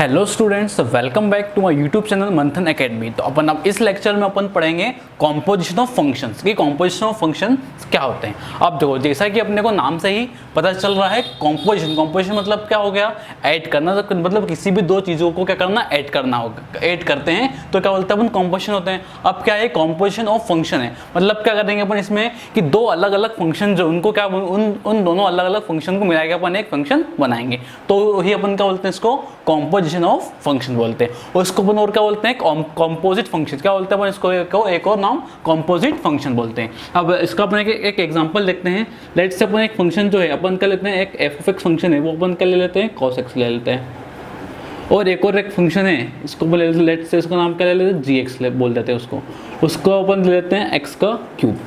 Hello students, welcome back to my YouTube channel Manthan academy. तो अपन अब इस लेक्चर में अपन पढ़ेंगे कॉम्पोजिशन ऑफ फंक्शंस कि कॉम्पोजिशन ऑफ फंक्शन क्या होते हैं। अब देखो, जैसा कि अपने को नाम से ही पता चल रहा है, कॉम्पोजिशन मतलब क्या हो गया, ऐड करना। मतलब किसी भी दो चीज़ों को क्या करना, ऐड करना होगा। ऐड करते हैं तो क्या बोलते हैं अपन, कॉम्पोजिशन होते हैं। अब क्या है, कॉम्पोजिशन ऑफ फंक्शन है। मतलब क्या करेंगे अपन इसमें कि दो अलग अलग फंक्शन जो उनको क्या, उन दोनों अलग अलग फंक्शन को मिला के अपन एक फंक्शन बनाएंगे। तो वही अपन क्या बोलते हैं, इसको कॉम्पोजिशन ऑफ फंक्शन बोलते हैं। और इसको अपन और क्या बोलते हैं, कॉम्पोजिट फंक्शन। क्या बोलते हैं अपन इसको, एक और नाम कॉम्पोजिट फंक्शन बोलते हैं। अब इसका अपन एक एग्जांपल देखते हैं। लेट्स से अपन एक फंक्शन जो है अपन क्या लेते हैं, एक एफ ऑफ एक्स फंक्शन है, वो अपन क्या ले लेते हैं, कॉस एक्स ले लेते हैं। और एक और एक फंक्शन है, इसको लेट्स से इसका नाम क्या ले लेते हैं, जी एक्स बोल देते हैं उसको अपन ले लेते हैं एक्स का क्यूब।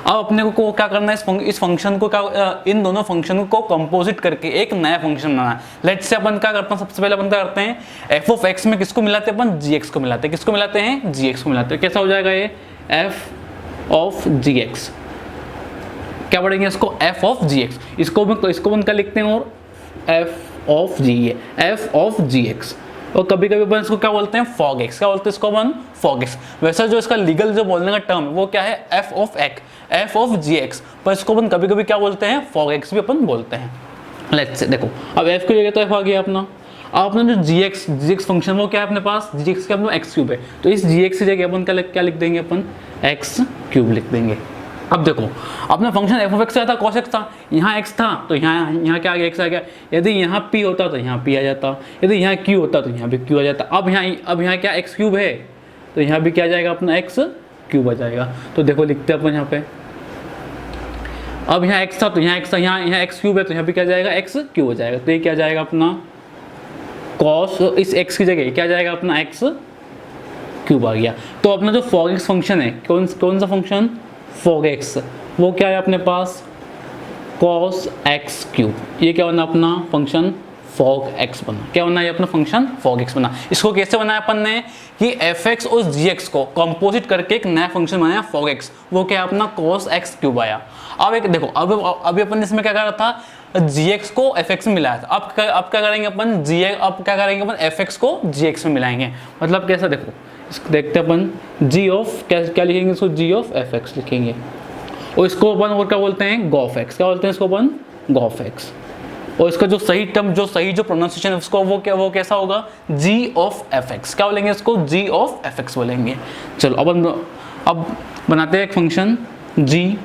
अब अपने को क्या करना है, इस फंक्शन को क्या, इन दोनों फंक्शन को कंपोजिट करके एक नया फंक्शन बनाना है। लेट्स से अपन क्या करते हैं, सबसे पहले अपन क्या करते हैं, एफ ऑफ एक्स में किसको मिलाते हैं अपन, जी एक्स को मिलाते हैं। किसको मिलाते हैं, जी एक्स को मिलाते हैं। कैसा हो जाएगा ये, एफ ऑफ जी एक्स। क्या पढ़ेंगे इसको, एफ ऑफ जी एक्स। इसको अपन क्या लिखते हैं, और एफ ऑफ जी, ये एफ ऑफ जी एक्स। और कभी कभी अपन इसको क्या बोलते हैं, फॉग एक्स। क्या बोलते हैं इसको अपन, फॉग एक्स। वैसे जो इसका लीगल जो बोलने का टर्म है वो क्या है, f of x, f of g x. पर इसको अपन कभी कभी क्या बोलते हैं, फॉग एक्स भी अपन बोलते हैं। लेट्स से देखो, अब एफ की जगह तो एफ आ गया अपना। अब अपना जो जी एक्स फंक्शन वो क्या है अपने पास, जी एक्स का अपना एक्स क्यूब है। तो इस जी एक्स की जगह अपन क्या लिख देंगे, अपन एक्स क्यूब लिख देंगे। अब देखो, अपना फंक्शन एफ ऑफ एक्स था, कॉस एक्स था, यहाँ एक्स था तो यहाँ क्या आ गया, एक्स आ गया। यदि यहाँ पी होता तो यहाँ पी आ जाता, यदि यहाँ क्यू होता तो यहाँ भी क्यू आ जाता। अब यहाँ क्या एक्स क्यूब है, तो यहाँ भी क्या आ जाएगा अपना एक्स क्यूब आ जाएगा। तो देखो लिखते हैं अपन यहाँ पे, अब यहाँ एक्स था तो यहाँ एक्स था, यहाँ एक्स क्यूब है तो यहाँ भी क्या जाएगा, एक्स क्यूब हो जाएगा। तो ये क्या जाएगा अपना कॉस, इस एक्स की जगह क्या जाएगा अपना एक्स क्यूब आ गया। तो अपना जो फॉग एक्स फंक्शन है, कौन सा फंक्शन, फॉग एक्स, वो क्या है अपने पास, कॉस एक्स क्यूब। ये क्या बना अपना फंक्शन, फॉग एक्स बना। क्या बना ये अपना फंक्शन, फॉग एक्स बना। इसको कैसे बनाया अपन ने, कि एफ एक्स और जी एक्स को कंपोजिट करके एक नया फंक्शन बनाया फॉग एक्स। वो क्या है अपना कॉस एक्स क्यूब आया। अब एक देखो, अभी अपन इसमें क्या कर रहा था, जी एक्स को एफ एक्स में मिलाया था। अब क्या करेंगे अपन, अब क्या करेंगे अपन, एफ एक्स को जी एक्स में मिलाएंगे। मतलब कैसा, देखो इसको देखते हैं अपन, जी ऑफ क्या लिखेंगे इसको, जी ऑफ एफ एक्स लिखेंगे। और इसको अपन और क्या बोलते हैं, गॉफ एक्स। क्या बोलते हैं इसको अपन, गॉफ एक्स। और इसका जो सही टर्म, जो प्रोनाउंसिएशन है उसको, वो कैसा होगा, जी ऑफ एफ एक्स। क्या बोलेंगे इसको, जी ऑफ एफ एक्स बोलेंगे। चलो अब बनाते हैं एक फंक्शन जी।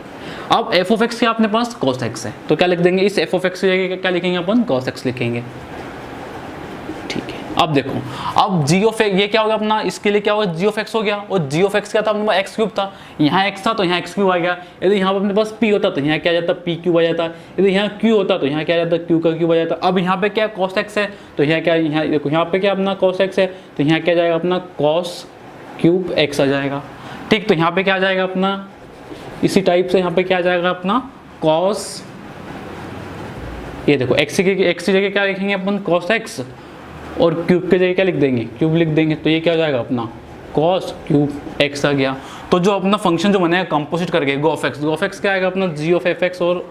अब एफ ऑफ एक्स क्या अपने पास, कॉस एक्स है, तो क्या लिख देंगे, इस एफ ऑफ एक्स की जगह क्या लिखेंगे अपन, कॉस एक्स लिखेंगे। ठीक है, अब देखो, अब जी ऑफ एक्स, ये क्या होगा अपना, इसके लिए क्या होगा, जी ऑफ एक्स हो गया। और जी ऑफ एक्स क्या था अपने पास, एक्स क्यूब था। यहाँ एक्स था तो यहाँ एक्स क्यूब आ गया। यदि यहाँ पर अपने पास पी होता तो यहाँ क्या आ जाता, पी क्यूब आ जाता। यदि यहाँ क्यू होता तो यहाँ क्या आ जाता, क्यू का क्यूब आ जाता। अब यहाँ पे क्या कॉस एक्स है, तो यहाँ क्या, यहाँ देखो यहाँ पे क्या अपना कॉस एक्स है, तो यहाँ क्या जाएगा अपना कॉस क्यूब एक्स आ जाएगा। ठीक, तो यहाँ पे क्या आ जाएगा अपना, इसी टाइप से यहाँ पे क्या आ जाएगा अपना कॉस, ये देखो एक्स की जगह क्या लिखेंगे अपन, कॉस एक्स, और क्यूब के जगह क्या लिख देंगे, क्यूब लिख देंगे। तो ये क्या हो जाएगा अपना कॉस क्यूब एक्स आ गया। तो जो अपना फंक्शन जो बनेगा कंपोजिट करके, गॉफ एक्स क्या आएगा अपना, जी ऑफ एफ एक्स। और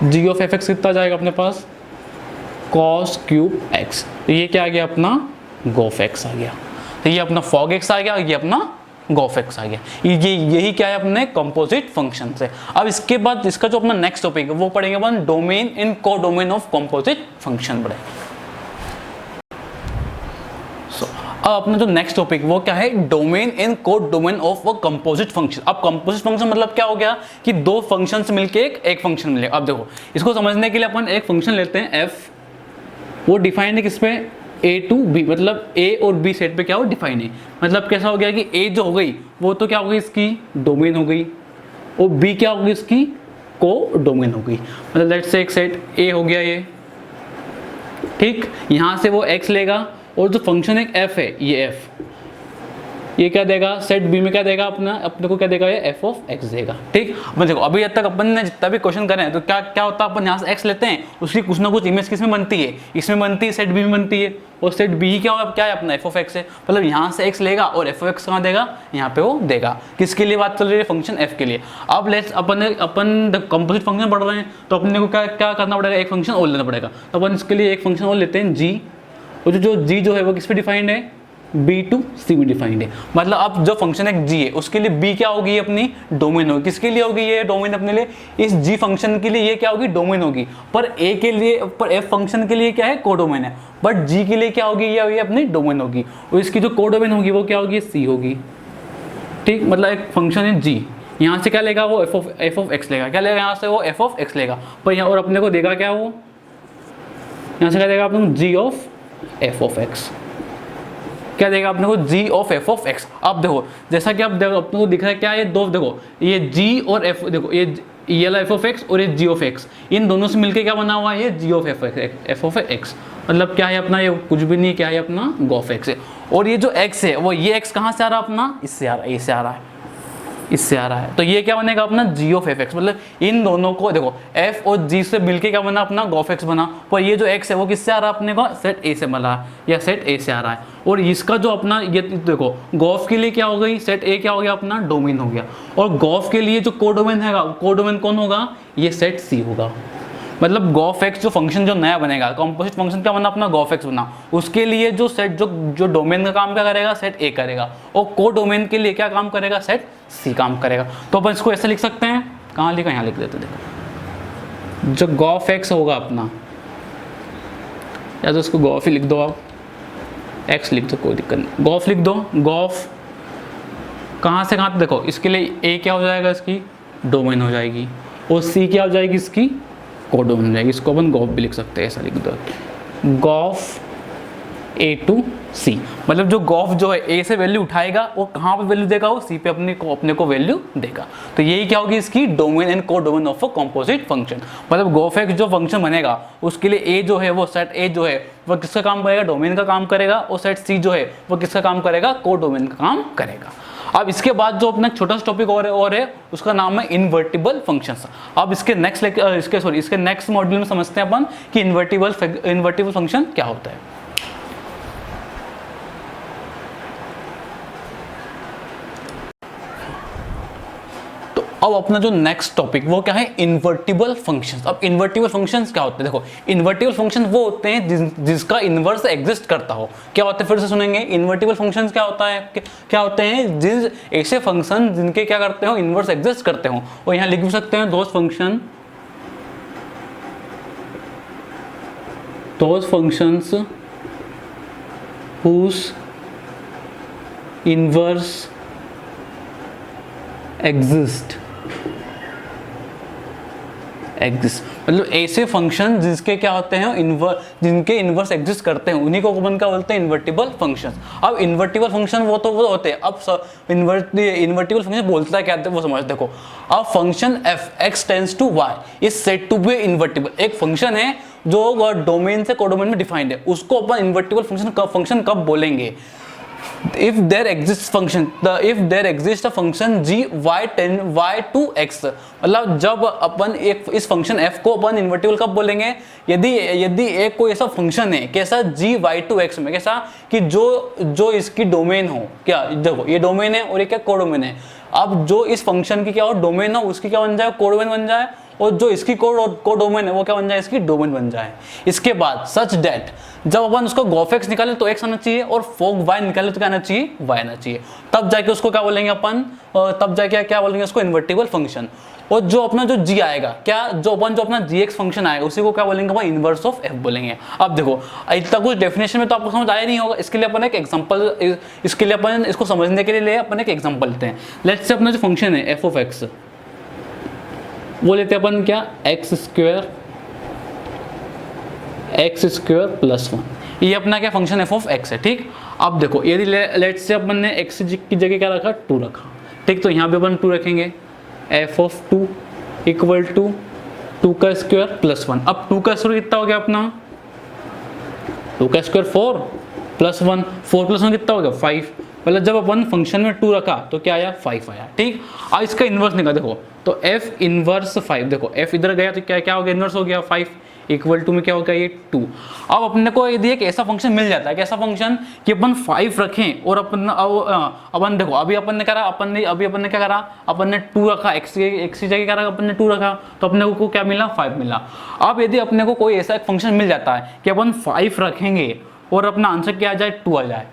जी ऑफ एफ एक्स कितना जाएगा अपने पास, कॉस क्यूब एक्स। तो ये क्या आ गया अपना, गॉफ एक्स आ गया। तो ये अपना फॉग एक्स आ गया, ये अपना गॉफ एक्स आ गया। यही क्या है अपने कंपोजिट फंक्शन से। अब इसके बाद इसका जो अपना नेक्स्ट टॉपिक है वो पढ़ेंगे अपन, डोमेन इन को डोमेन ऑफ कंपोजिट फंक्शन पढ़ेंगे। अब अपना जो नेक्स्ट टॉपिक वो क्या है, domain in code domain of a composite function. अब कंपोजिट फंक्शन मतलब क्या हो गया, कि दो फंक्शन से मिलके एक फंक्शन मिलेगा। अब देखो, इसको समझने के लिए अपन एक फंक्शन लेते हैं एफ, वो डिफाइन है किस पे, ए टू बी। मतलब ए और बी सेट पे क्या हो, डिफाइन है। मतलब कैसा हो गया कि ए जो हो गई वो तो क्या हो गई, इसकी डोमेन हो गई, और बी क्या हो गई, इसकी को डोमेन हो गई। मतलब लेट्स से एक सेट ए हो गया ये, ठीक, यहाँ से वो एक्स लेगा, और जो फंक्शन एक एफ है, ये एफ, ये क्या देगा, सेट बी में क्या देगा अपने को क्या देगा, ये एफ ऑफ एक्स देगा। ठीक, अब देखो, अभी तक अपन ने जितना भी क्वेश्चन करे हैं तो क्या होता है, अपन यहाँ से एक्स लेते हैं, उसकी कुछ ना कुछ इमेज किसमें बनती है, इसमें बनती है, सेट बी में बनती है। और सेट बी ही क्या है अपना एफ ऑफ एक्स है। मतलब यहाँ से एक्स लेगा और एफ ऑफ एक्स कहाँ देगा, यहाँ पे वो देगा। किसके लिए बात चल रही है, फंक्शन एफ के लिए। अब लेट्स अपन कंपोजिट फंक्शन पढ़ रहे हैं तो अपने को क्या करना पड़ेगा, एक फंक्शन और लेना पड़ेगा। तो अपन इसके लिए एक फंक्शन और लेते हैं जी और जो जी जो है वो किस पे डिफाइंड है, बी टू सी में डिफाइंड है। मतलब अब जो फंक्शन है जी है उसके लिए बी क्या होगी, अपनी डोमेन होगी। किसके लिए होगी ये डोमेन, अपने लिए इस जी फंक्शन के लिए ये क्या होगी, डोमेन होगी। पर ए के लिए, पर एफ फंक्शन के लिए क्या है, कोडोमेन है। बट जी के लिए क्या होगी, ये अपनी डोमेन होगी। और इसकी जो कोडोमेन होगी वो क्या होगी, सी होगी। ठीक, मतलब एक फंक्शन है जी, यहाँ से क्या लेगा वो एफ ऑफ एक्स लेगा। क्या लेगा यहाँ से, वो एफ ऑफ एक्स लेगा। पर यहाँ और अपने को देगा क्या, वो यहाँ से क्या देगा अपने को, जी ऑफ एफ ऑफ एक्स। क्या देगा अपने को, जी ऑफ एफ ऑफ एक्स। अब देखो जैसा कि आप देखो अपने को दिख रहा है क्या, ये दो देखो, ये जी और एफ, देखो ये वाला एफ ऑफ एक्स और ये जी ऑफ एक्स, इन दोनों से मिलके क्या बना हुआ है, ये जी ऑफ एफ ऑफ एक्स। मतलब क्या है अपना, ये कुछ भी नहीं, क्या है अपना, गॉफ एक्स है। और ये जो एक्स है वो, ये एक्स कहाँ से आ रहा है अपना, इससे आ रहा है, इससे आ रहा है, इससे आ रहा है। तो ये क्या बनेगा अपना, जी ऑफ एफ एक्स। मतलब इन दोनों को देखो, एफ और जी से मिलके क्या बना अपना, गॉफ एक्स बना। पर ये जो एक्स है वो किससे आ रहा है अपने को, सेट ए से मिला है, या सेट ए से आ रहा है। और इसका जो अपना ये देखो, गॉफ के लिए क्या हो गई, सेट ए क्या हो गया अपना, डोमेन हो गया। और गॉफ के लिए जो कोडोमेन है, कोडोमेन कौन होगा, ये सेट सी होगा। मतलब गॉफ एक्स जो फंक्शन जो नया बनेगा, कंपोजिट फंक्शन क्या बना अपना, गॉफ एक्स बना। उसके लिए जो सेट जो डोमेन का काम क्या करेगा, सेट ए करेगा। और को डोमेन के लिए क्या काम करेगा, सेट सी काम करेगा। तो अपन इसको ऐसे लिख सकते हैं, कहाँ लिखा, यहाँ लिख देते हैं। देखो जो गॉफ एक्स होगा अपना, या तो उसको गॉफ ही लिख दो, आप एक्स लिख दो, कोई दिक्कत नहीं, गॉफ लिख दो। गॉफ कहाँ से कहाँ, देखो इसके लिए ए क्या हो जाएगा, इसकी डोमेन हो जाएगी। और सी क्या हो जाएगी, इसकी कोडोमेन हो जाएगी। इसको अपन गॉफ भी लिख सकते हैं, ऐसा लिख दो, गॉफ ए टू सी। मतलब जो गॉफ जो है ए से वैल्यू उठाएगा, वो कहाँ पे वैल्यू देगा, वो सी पे अपने को वैल्यू देगा। तो यही क्या होगी, इसकी domain and codomain of a composite function. मतलब गॉफ एक्स जो फंक्शन बनेगा उसके लिए ए जो है, वो सेट ए जो है वो किसका काम करेगा, डोमेन का काम करेगा। और सेट सी जो है वो किसका काम करेगा, कोडोमेन का काम करेगा। अब इसके बाद जो अपना छोटा सा टॉपिक और है उसका नाम है इन्वर्टिबल फंक्शंस। अब इसके नेक्स्ट मॉड्यूल में समझते हैं अपन कि इन्वर्टिबल फंक्शन क्या होता है। अब अपना जो नेक्स्ट टॉपिक वो क्या है, इन्वर्टिबल फंक्शंस। अब इन्वर्टिबल फंक्शंस क्या होते हैं, देखो इन्वर्टिबल फंक्शन वो होते हैं जिसका इन्वर्स एग्जिस्ट करता हो। क्या होते हैं, फिर से सुनेंगे, इन्वर्टिबल फंक्शंस क्या होता है, क्या होते हैं, जिस ऐसे फंक्शन जिनके क्या करते हो, इन्वर्स एग्जिस्ट करते हो। और यहाँ लिख भी सकते हैं, those functions whose inverse exist। मतलब ऐसे फंक्शन जिसके क्या होते हैं, जिनके इन्वर्स एग्जिस्ट करते हैं, उन्हीं को अपन क्या बोलते हैं, इन्वर्टिबल फंक्शंस। अब इन्वर्टिबल फंक्शन वो होते हैं। अब इन्वर्टिबल फंक्शन बोलता है क्या, वो समझ देखो। अब function f x tends to y is said to be invertible. एक फंक्शन है जो डोमेन से कोडोमेन में डिफाइंड है, उसको अपन इन्वर्टिबल फंक्शन कब बोलेंगे, if there exists a function g y to x। मतलब जब अपन इस फंक्शन f को अपन इन्वर्टिबल कब बोलेंगे, यदि एक कोई ऐसा फंक्शन है कैसा g y to x में, कैसा कि जो इसकी डोमेन हो। क्या देखो ये डोमेन है और ये क्या कोडोमेन है। अब जो इस फंक्शन की क्या हो, डोमेन हो, उसकी क्या बन जाए, कोडोमेन बन जाए। और जो इसकी कोडोमेन है वो क्या बन जाए, इसकी डोमेन बन जाए। इसके बाद सच दैट जब अपन उसको गॉफ एक्स निकाले तो एक्स आना चाहिए, और फोक वाई निकाले तो क्या आना चाहिए, वाई आना चाहिए। तब जाके उसको क्या बोलेंगे अपन, तब जाके क्या बोलेंगे उसको, इन्वर्टिबल फंक्शन। और जो अपना जो जी आएगा, क्या जो अपना जी एक्स फंक्शन आएगा, उसी को क्या बोलेंगे अपन, इनवर्स ऑफ एफ बोलेंगे। अब देखो इतना कुछ डेफिनेशन में तो आपको समझ आया नहीं होगा। इसके लिए अपन एक एग्जांपल, इसके लिए अपन इसको समझने के लिए अपन एक एग्जांपल लेते हैं। लेट्स से अपना जो फंक्शन है एफ ऑफ एक्स, वो लेते हैं अपन क्या, एक्स स्क्वायर प्लस 1। ये अपना क्या फंक्शन एफ ऑफ एक्स है। ठीक, अब देखो यदि लेट्स से अपन ने एक्स की जगह क्या रखा, 2 रखा। ठीक, तो यहाँ पे अपन 2 रखेंगे, एफ ऑफ 2 इक्वल टू 2 का स्क्वायर प्लस 1। अब 2 का स्क्वायर कितना हो गया अपना, 2 का स्क्वायर 4 प्लस 1, 4 प्लस 1 कितना हो गया, 5। मतलब जब अपन फंक्शन में 2 रखा तो क्या आया, 5 आया। ठीक, अब इसका इन्वर्स निकाल, देखो तो f इनवर्स 5, देखो f इधर गया तो क्या हो गया, इनवर्स हो गया 5 इक्वल टू में क्या हो गया, ये 2। अब अपने को यदि एक ऐसा फंक्शन मिल जाता है, कैसा फंक्शन कि अपन 5 रखें और अपन देखो अभी अपन ने क्या करा, अपन ने 2 रखा, x की जगह क्या रखा, अपन ने 2 रखा, तो अपने को क्या मिला, 5 मिला। अब यदि अपने को कोई ऐसा एक फंक्शन मिल जाता है कि अपन 5 रखेंगे और अपना आंसर क्या आ जाए 2 आ जाए,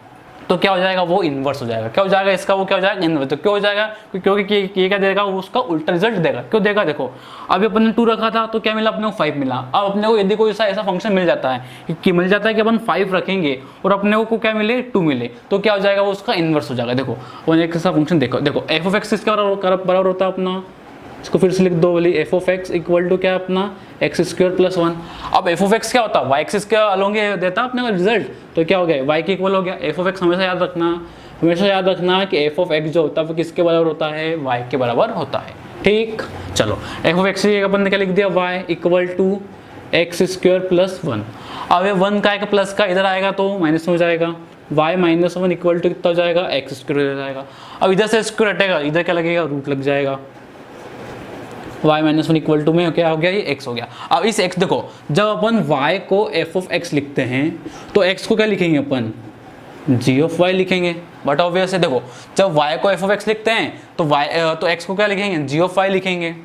तो क्या हो जाएगा, वो इन्वर्स हो जाएगा। क्या हो जाएगा इसका, वो क्या हो जाएगा, इन्वर्स। तो क्यों हो जाएगा, क्योंकि ये क्या देगा, वो उसका उल्टा रिजल्ट देगा। क्यों देगा, देखो अभी अपन ने 2 रखा था तो क्या मिला अपने को 5 मिला। अब अपने को यदि कोई ऐसा फंक्शन मिल जाता है कि मिल जाता है कि अपन 5 रखेंगे और अपने को क्या मिले 2 मिले, तो क्या हो जाएगा, वो उसका इन्वर्स हो जाएगा। देखो अपन एक ऐसा फंक्शन देखो एफ ऑफ एक्स किसके बराबर होता है अपना, इसको फिर से लिख दो, बोली f of x equal to क्या है अपना एक्स स्क्वायर प्लस 1। अब एफ ऑफ एक्स क्या होता है, वाई एक्सिस के अलोंग देता है अपने को रिजल्ट, तो क्या हो गया वाई के इक्वल हो गया। एफ ऑफ एक्स हमेशा याद रखना कि एफ ऑफ एक्स जो होता है वो किसके बराबर होता है, वाई के बराबर होता है। ठीक, चलो एफ ऑफ एक्स अपन ने क्या लिख दिया, y equal to x square plus 1। अब ये 1 का एक प्लस का इधर आएगा तो माइनस में हो जाएगा, y माइनस 1 इक्वल टू कितना हो जाएगा, एक्स स्क्वायर हो जाएगा। अब इधर से स्क्वायर हटेगा, इधर क्या लगेगा, रूट लग जाएगा। y माइनस 1 इक्वल टू में क्या हो गया, ये x हो गया। अब इस x देखो, जब अपन y को f ऑफ x लिखते हैं तो x को क्या लिखेंगे अपन, g ऑफ y लिखेंगे। बट ऑब्वियस है, देखो जब y को f ऑफ x लिखते हैं तो x को क्या लिखेंगे, g ऑफ y लिखेंगे।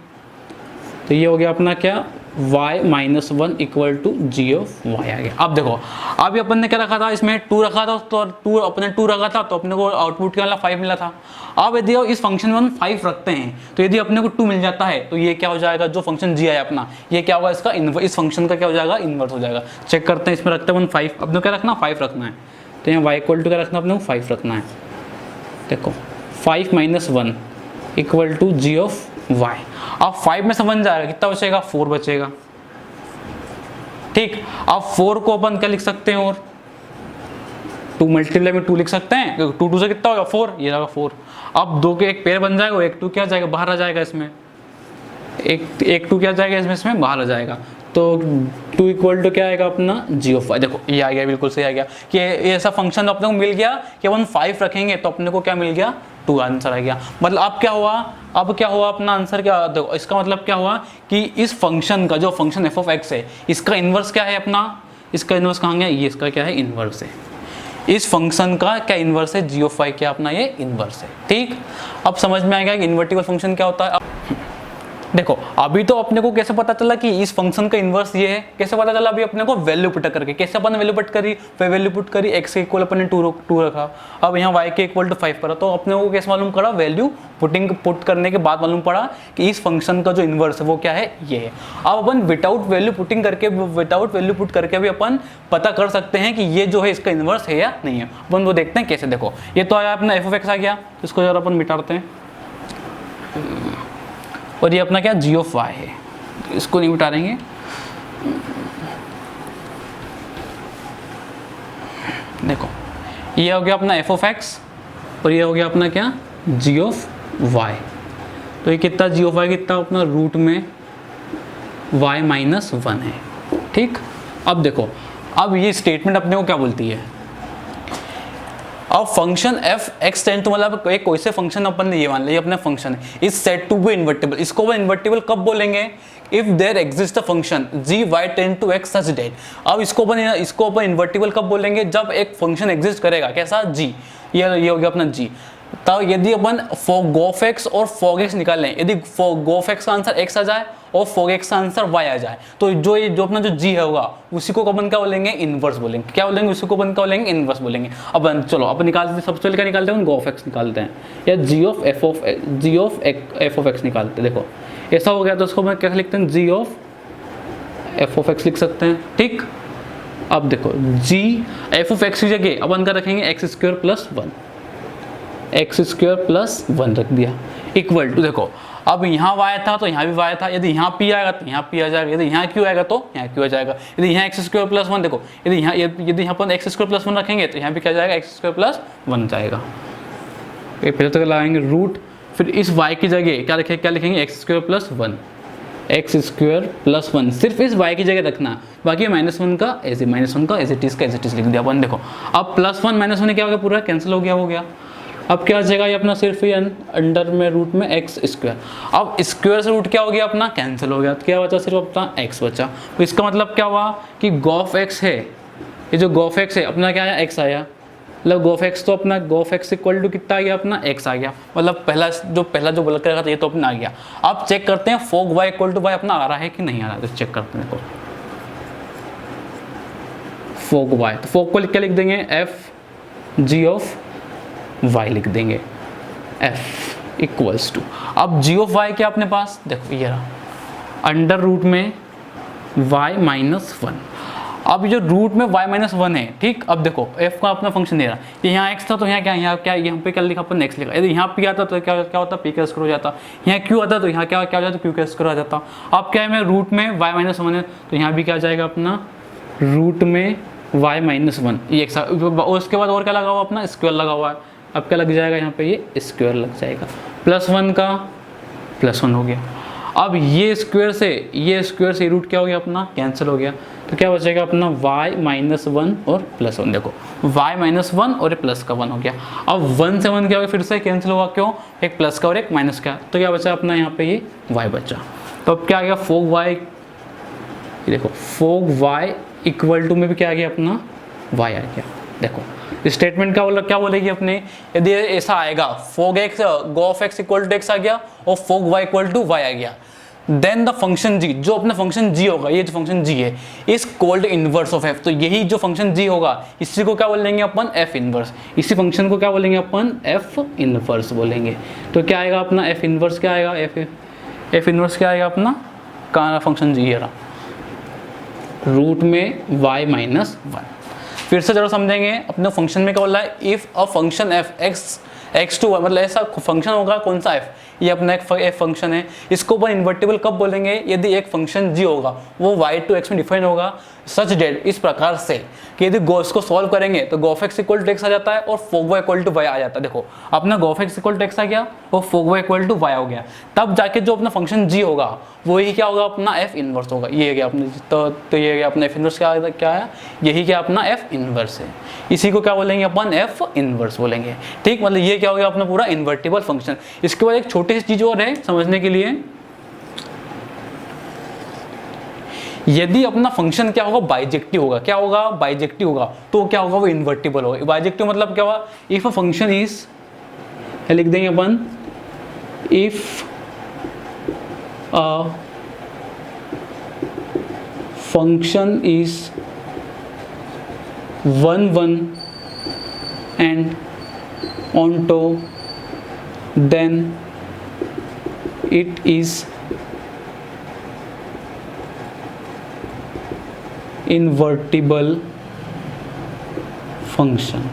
तो ये हो गया अपना क्या, y minus 1 equal to g of y आ गया। अब देखो अभी अपन ने क्या रखा था, इसमें 2 रखा था, तो 2 रखा था तो अपने को आउटपुट क्या 5 मिला था। अब यदि इस फंक्शन में हम 5 रखते हैं तो यदि अपने को 2 मिल जाता है तो ये क्या हो जाएगा, जो फंक्शन जी है अपना, ये क्या होगा, इसका इस फंक्शन का क्या हो जाएगा, इन्वर्स हो जाएगा। चेक करते हैं, इसमें रखते हैं 5, अपने को क्या रखना, 5 रखना है। तो यहाँ y इक्वल टू क्या रखना, अपने को 5 रखना है। देखो 5 minus 1 equal to g of y। अब 5 में से 1 जाएगा, कितना बचेगा, 4 बचेगा। ठीक, अब 4 को अपन क्या लिख सकते हैं, और 2 मल्टीप्लाई में 2 लिख सकते हैं, 2 2 से कितना होगा 4, ये रहेगा 4। अब 2 के एक पेयर बन जाएगा, एक 2 क्या जाएगा, बाहर आ जाएगा इसमें, एक 2 क्या जाएगा इसमें बाहर आ जाएगा। तो 2 इक्वल टू क्या आएगा अपना, जी ऑफ वाई। देखो ये आ गया, बिल्कुल सही आ गया कि ये ऐसा फंक्शन अपने को मिल गया कि अपन 5 रखेंगे तो अपने को क्या मिल गया, 2 आंसर आ गया। मतलब अब क्या हुआ अपना आंसर क्या, देखो इसका मतलब क्या हुआ कि इस फंक्शन का, जो फंक्शन एफ ऑफ एक्स है, इसका इन्वर्स क्या है अपना, इसका इन्वर्स कहाँ गया, ये इसका क्या है, इन्वर्स है। इस फंक्शन का क्या इन्वर्स है, जी ऑफ वाई क्या अपना ये इन्वर्स है। ठीक, अब समझ में आएगा कि इन्वर्टिबल फंक्शन क्या होता है। देखो अभी तो अपने को कैसे पता चला कि इस फंक्शन का इन्वर्स ये है, कैसे पता चला, अभी अपने को वैल्यू पुट करके, कैसे अपन वैल्यू पुट करी, वैल्यू पुट करी, x के इक्वल अपन ने 2 रखा, अब यहाँ y के इक्वल टू 5 करा, तो अपने को कैसे मालूम पड़ा, वैल्यू पुट करने के बाद मालूम पड़ा कि इस फंक्शन का जो इन्वर्स है वो क्या है, ये है। अब अपन विदाउट वैल्यू पुट करके भी अपन पता कर सकते हैं कि ये जो है इसका इन्वर्स है या नहीं है। अपन वो देखते हैं कैसे। देखो ये तो आया अपना एफ ऑफ एक्स आ गया, इसको जरा अपन मिटाते हैं, और ये अपना क्या, जी ऑफ वाई है, इसको नहीं मिटाएंगे। देखो ये हो गया अपना एफ ऑफ एक्स और ये हो गया अपना क्या, जी ऑफ वाई। तो ये कितना, जी ऑफ वाई कितना अपना रूट में y माइनस 1 है। ठीक, अब देखो अब ये स्टेटमेंट अपने को क्या बोलती है, अब function f x tend to, मतलब एक कोई से फंक्शन अपन ने ये मान लिया अपना फंक्शन है, is said to be invertible. इसको वो इन्वर्टिबल कब बोलेंगे, if there exist a function g y tend to x such that. अब इसको अपन इन्वर्टिबल कब बोलेंगे, जब एक फंक्शन एग्जिस्ट करेगा कैसा, जी, ये हो गया अपना जी। तब यदि अपन गोफ एक्स और फॉग एक्स निकाल लें, यदि गोफ एक्स का आंसर एक्स आ जाए और फॉग एक्स का आंसर वाई आ जाए, तो जो अपना जो जी है होगा उसी को अपन क्या बोलेंगे, इनवर्स बोलेंगे। क्या बोलेंगे, उसी को अपन क्या बोलेंगे, इनवर्स बोलेंगे। अब चलो अपन निकालते हैं, सबसे पहले क्या निकालते हैं, गोफ एक्स निकालते हैं, या जी ऑफ एफ ऑफ एक्स निकालते हैं। देखो ऐसा हो गया तो उसको मैं कैसे लिखते हैं, जी ऑफ एफ ऑफ एक्स लिख सकते हैं। ठीक, अब देखो जी एफ ऑफ एक्स की जगह अपन का रखेंगे x square plus 1, x square plus 1 रख दिया, इक्वल टू, देखो अब यहाँ y था तो यहाँ भी y था, यदि यहाँ p आएगा तो यहाँ p आ जाएगा, यदि यहाँ q आएगा तो यहाँ q आ जाएगा, यदि यहाँ एक्स स्क्वायर प्लस 1, देखो यदि यहाँ पर एक्स स्क्वायर प्लस 1 रखेंगे तो यहाँ भी क्या जाएगा, एक्स स्क्वायर प्लस 1 जाएगा। पहले तो लगाएंगे रूट, फिर इस y की जगह क्या लिखेंगे, x square plus 1, x square plus 1, सिर्फ इस y की जगह रखना, बाकी -1 का एज इट इज लिख दिया अपन। देखो अब +1 -1 क्या हो गया, पूरा कैंसिल हो गया। अब क्या बचेगा, ये अपना सिर्फ ये अंडर में रूट में एक्स स्क्वायर। अब स्क्वायर से रूट क्या हो गया, अपना कैंसिल हो गया, तो क्या बचा, सिर्फ अपना एक्स बचा। तो इसका मतलब क्या हुआ कि गोफ एक्स है, ये जो गोफ एक्स है अपना क्या आया, एक्स आया, मतलब गोफ एक्स तो अपना गोफ एक्स इक्वल टू कितना आ गया, अपना एक्स आ गया। मतलब पहला जो बोल कर रखा था ये तो अपना आ गया। अब चेक करते हैं fog y equal to y अपना आ रहा है कि नहीं आ रहा है, तो चेक करते हैं। देखो फोक वाई, तो फोक को क्या लिख देंगे, एफ जी ऑफ वाई लिख देंगे, एफ इक्वल्स टू, अब जी ऑफ वाई क्या अपने पास, देखो ये रहा अंडर रूट में y माइनस वन। अब जो रूट में y माइनस वन है, ठीक, अब देखो f का अपना फंक्शन दे रहा है, यहाँ x था तो यहाँ क्या, यहाँ पे क्या लिखा अपन x लिखा, यदि यहाँ p आता तो क्या होता, p का स्क्वायर हो जाता, यहाँ q आता तो यहाँ क्या हो जाता, q का स्क्वायर आ जाता। अब क्या है, मैं रूट में y माइनस वन है तो यहाँ भी क्या आ जाएगा अपना रूट में y माइनस वन, ये एक, उसके बाद और क्या लगा हुआ अपना स्क्वायर लगा हुआ है, अब क्या लग जाएगा यहाँ पे, ये स्क्वायर लग जाएगा, प्लस वन का प्लस वन हो गया। अब ये स्क्वायर से रूट क्या हो गया अपना कैंसिल हो गया, तो क्या बचेगा अपना y माइनस वन और प्लस वन, देखो y माइनस वन और प्लस का वन हो गया। अब वन से वन क्या हो गया, फिर से कैंसिल होगा, क्यों, एक प्लस का और एक माइनस का, तो क्या बचा अपना यहाँ पे ये y बचा। तो अब क्या आ गया फोक y, देखो फोक y इक्वल टू में भी क्या आ गया अपना y आ गया। देखो स्टेटमेंट क्या बोलेगी अपने, यदि ऐसा आएगा fog x go of x equal to x आ गया और fog y equal to y आ गया, देन द फंक्शन g, जो अपना फंक्शन g होगा, ये जो फंक्शन g है is called inverse of f, तो यही जो फंक्शन g होगा इसी को क्या बोलेंगे अपन f इनवर्स, इसी फंक्शन को क्या बोलेंगे अपन f इनवर्स बोलेंगे। तो क्या आएगा अपना f इनवर्स, क्या आएगा f इनवर्स क्या आएगा अपना, कहाँ फंक्शन g है रूट में y माइनस वन। फिर से जरूर समझेंगे अपने फंक्शन में क्या बोला है, if a function f x to y, मतलब ऐसा फंक्शन होगा कौन सा एफ, ये अपना एक फंक्शन है, इसको अपन इन्वर्टिबल कब बोलेंगे, यदि एक फंक्शन जी होगा वो y टू x में डिफाइन होगा सच डेट, इस प्रकार से कि यदि इसको सॉल्व करेंगे तो गोफ एक्स इक्वल टू एक्स आ जाता है और फोक वाई इक्वल टू वाई आ जाता है। देखो अपना गोफ एक्स इक्वल टू एक्स आ गया और फोक वाई इक्वल टू वाई हो गया, तब जाके जो अपना फंक्शन जी होगा वही क्या होगा अपना एफ इनवर्स होगा, ये गया अपने तो ये गया अपना एफ इनवर्स क्या है, यही क्या अपना एफ इनवर्स है, इसी को क्या बोलेंगे अपन एफ इनवर्स बोलेंगे। ठीक, मतलब ये क्या हो गया अपना पूरा इन्वर्टिबल फंक्शन। इसके बाद एक छोटी सी चीज और है समझने के लिए, यदि अपना फंक्शन क्या होगा बाइजेक्टिव होगा, क्या होगा बाइजेक्टिव होगा, तो क्या होगा वो इन्वर्टिबल होगा। बाइजेक्टिव मतलब क्या होगा, इफ अ फंक्शन इज, लिख देंगे अपन if a function is 1 1 and onto, then it is invertible function.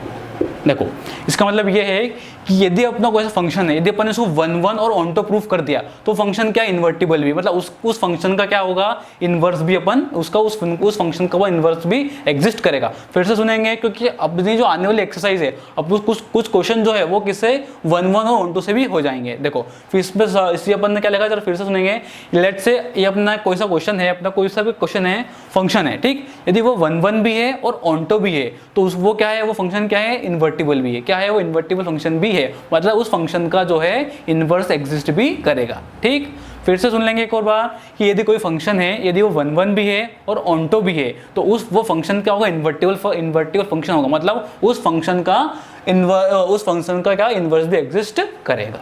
देखो इसका मतलब ये है कि यदि अपना कोई सा फंक्शन है, यदि अपन इसको 1 1 और ऑनटो प्रूफ कर दिया तो फंक्शन क्या इन्वर्टिबल भी, मतलब उस फंक्शन का क्या होगा इन्वर्स भी अपन उसका उस फंक्शन का वो इन्वर्स भी एग्जिस्ट करेगा। फिर से सुनेंगे क्योंकि अपनी जो आने वाली एक्सरसाइज है अब कुछ क्वेश्चन जो है वो किससे 1 1 और ऑनटो से भी हो जाएंगे। देखो फिर इसमें अपन ने क्या लिखा, जरा फिर से सुनेंगे। लेट्स से ये अपना कोई सा क्वेश्चन है, अपना कोई सा भी क्वेश्चन है, फंक्शन है, ठीक, यदि वो 1 1 भी है और ऑनटो भी है तो वो क्या है, वो फंक्शन क्या है इन्वर्टिबल भी है, क्या है वो इन्वर्टिबल फंक्शन भी है, मतलब उस फंक्शन का जो है इनवर्स एग्जिस्ट भी करेगा। ठीक, फिर से सुन लेंगे एक और बार कि यदि कोई फंक्शन है, यदि वो 1 1 भी है और ऑनटो भी है तो वो फंक्शन क्या होगा इन्वर्टिबल फंक्शन होगा, मतलब उस फंक्शन का क्या इनवर्स भी एग्जिस्ट करेगा।